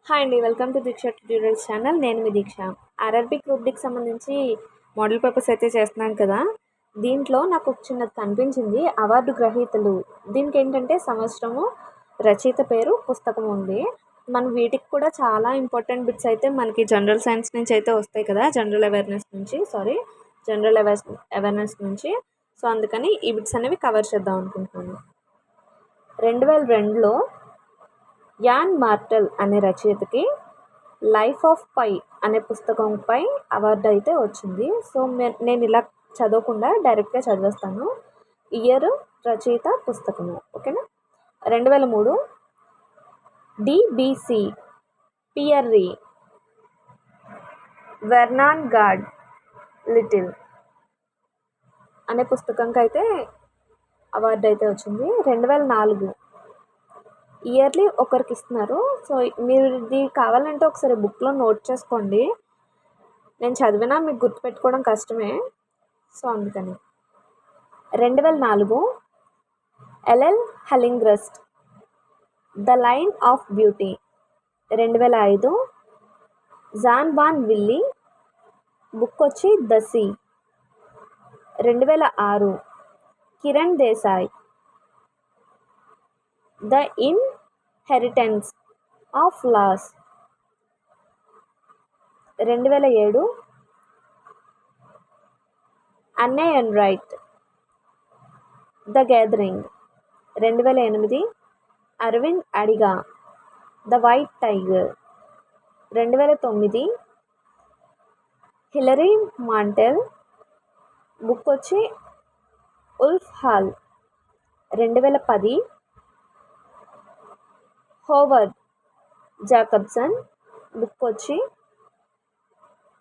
Hi అండి, welcome to Deeksha tutorials channel. నేను మీ దీక్ష. ఆర్ఆర్బీ గ్రూప్ డికి సంబంధించి మోడల్ పేపర్స్ అయితే చేస్తున్నాను కదా. దీంట్లో నాకు చిన్నది కనిపించింది, అవార్డు గ్రహీతలు. దీనికి ఏంటంటే సంవత్సరము, రచయిత పేరు, పుస్తకం ఉంది. మనం వీటికి కూడా చాలా ఇంపార్టెంట్ బిట్స్ అయితే మనకి జనరల్ సైన్స్ నుంచి అయితే వస్తాయి కదా, జనరల్ అవేర్నెస్ నుంచి. సో అందుకని ఈ బిట్స్ అనేవి కవర్ చేద్దాం అనుకుంటున్నాను. 2002లో యాన్ మార్టెల్ అనే రచయితకి లైఫ్ ఆఫ్ పై అనే పుస్తకంపై అవార్డు అయితే వచ్చింది. సో నేను ఇలా చదవకుండా డైరెక్ట్గా చదివేస్తాను. ఇయర్, రచయిత, పుస్తకము. ఓకేనా. 2003 DBC Pierre Vernon God little అనే పుస్తకంకి అయితే అవార్డు అయితే వచ్చింది. 2004 ఇయర్లీ ఒకరికి ఇస్తున్నారు. సో మీరు ఇది కావాలంటే ఒకసారి బుక్లో నోట్ చేసుకోండి. నేను చదివినా మీకు గుర్తుపెట్టుకోవడం కష్టమే, సో అందుకని. 2004 ఎల్ఎల్ Hollinghurst the line of beauty. 2005 John Banville book వచ్చి the sea. 2006 Kiran Desai the inheritance of loss. 2007 Anne Enright the gathering. 2008 Aravind Adiga the white tiger. 2009 Hilary Mantel book వచ్చి wolf hall. 2010 Howard Jacobson book వచ్చి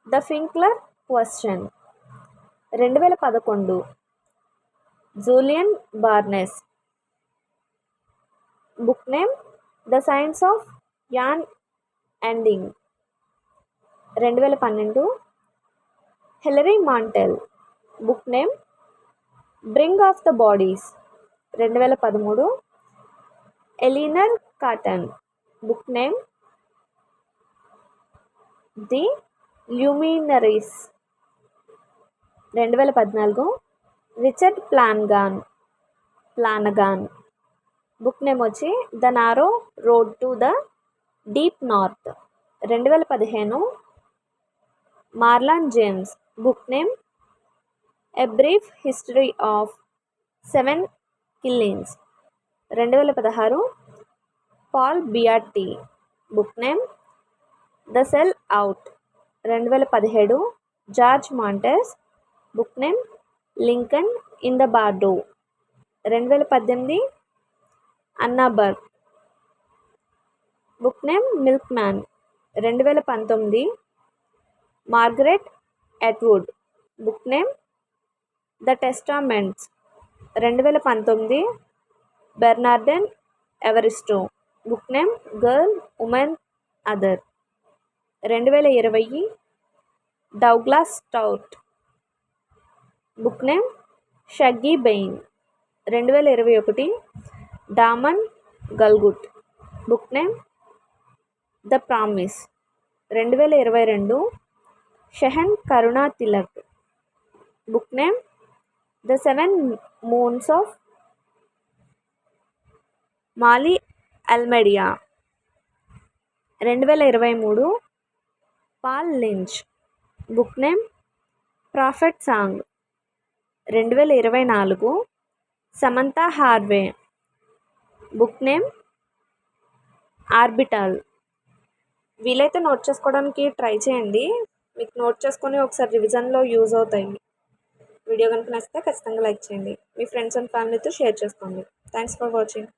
the Finkler question. 2011 Julian Barnes book name the sense of an ending. 2012 Hilary Mantel book name bring up the bodies. 2013 Eleanor Catton book name the luminaries. 2014 Richard Flanagan book name వచ్చి the narrow road to the deep north. 2015 Marlon James book name a brief history of 7 killings. 2016 Paul Beatty book name the sellout. 2017 George మాంటెస్ book name Lincoln in the bardo. 2018 Anna Burns book name milkman. 2019 Margaret Atwood book name the testaments. 2019 Bernardine Evaristo book name girl, woman, other. 2020 Douglas Stuart book name Shuggie Bain. 2021 Damon Galgut book name the promise. 2022 Shehan Karunatilaka book name the 7 moons of Maali Almeida. 2023 Paul Lynch book name prophet song. 2024 Samantha Harvey book name orbital. వీలైతే note చేసుకోవడానికి try చేయండి. మీకు note చేసుకొని ఒకసారి రివిజన్లో use అవుతాయి. Video కనుక నచ్చితే ఖచ్చితంగా లైక్ చేయండి. మీ ఫ్రెండ్స్ అండ్ ఫ్యామిలీతో షేర్ చేసుకోండి. Thanks for watching.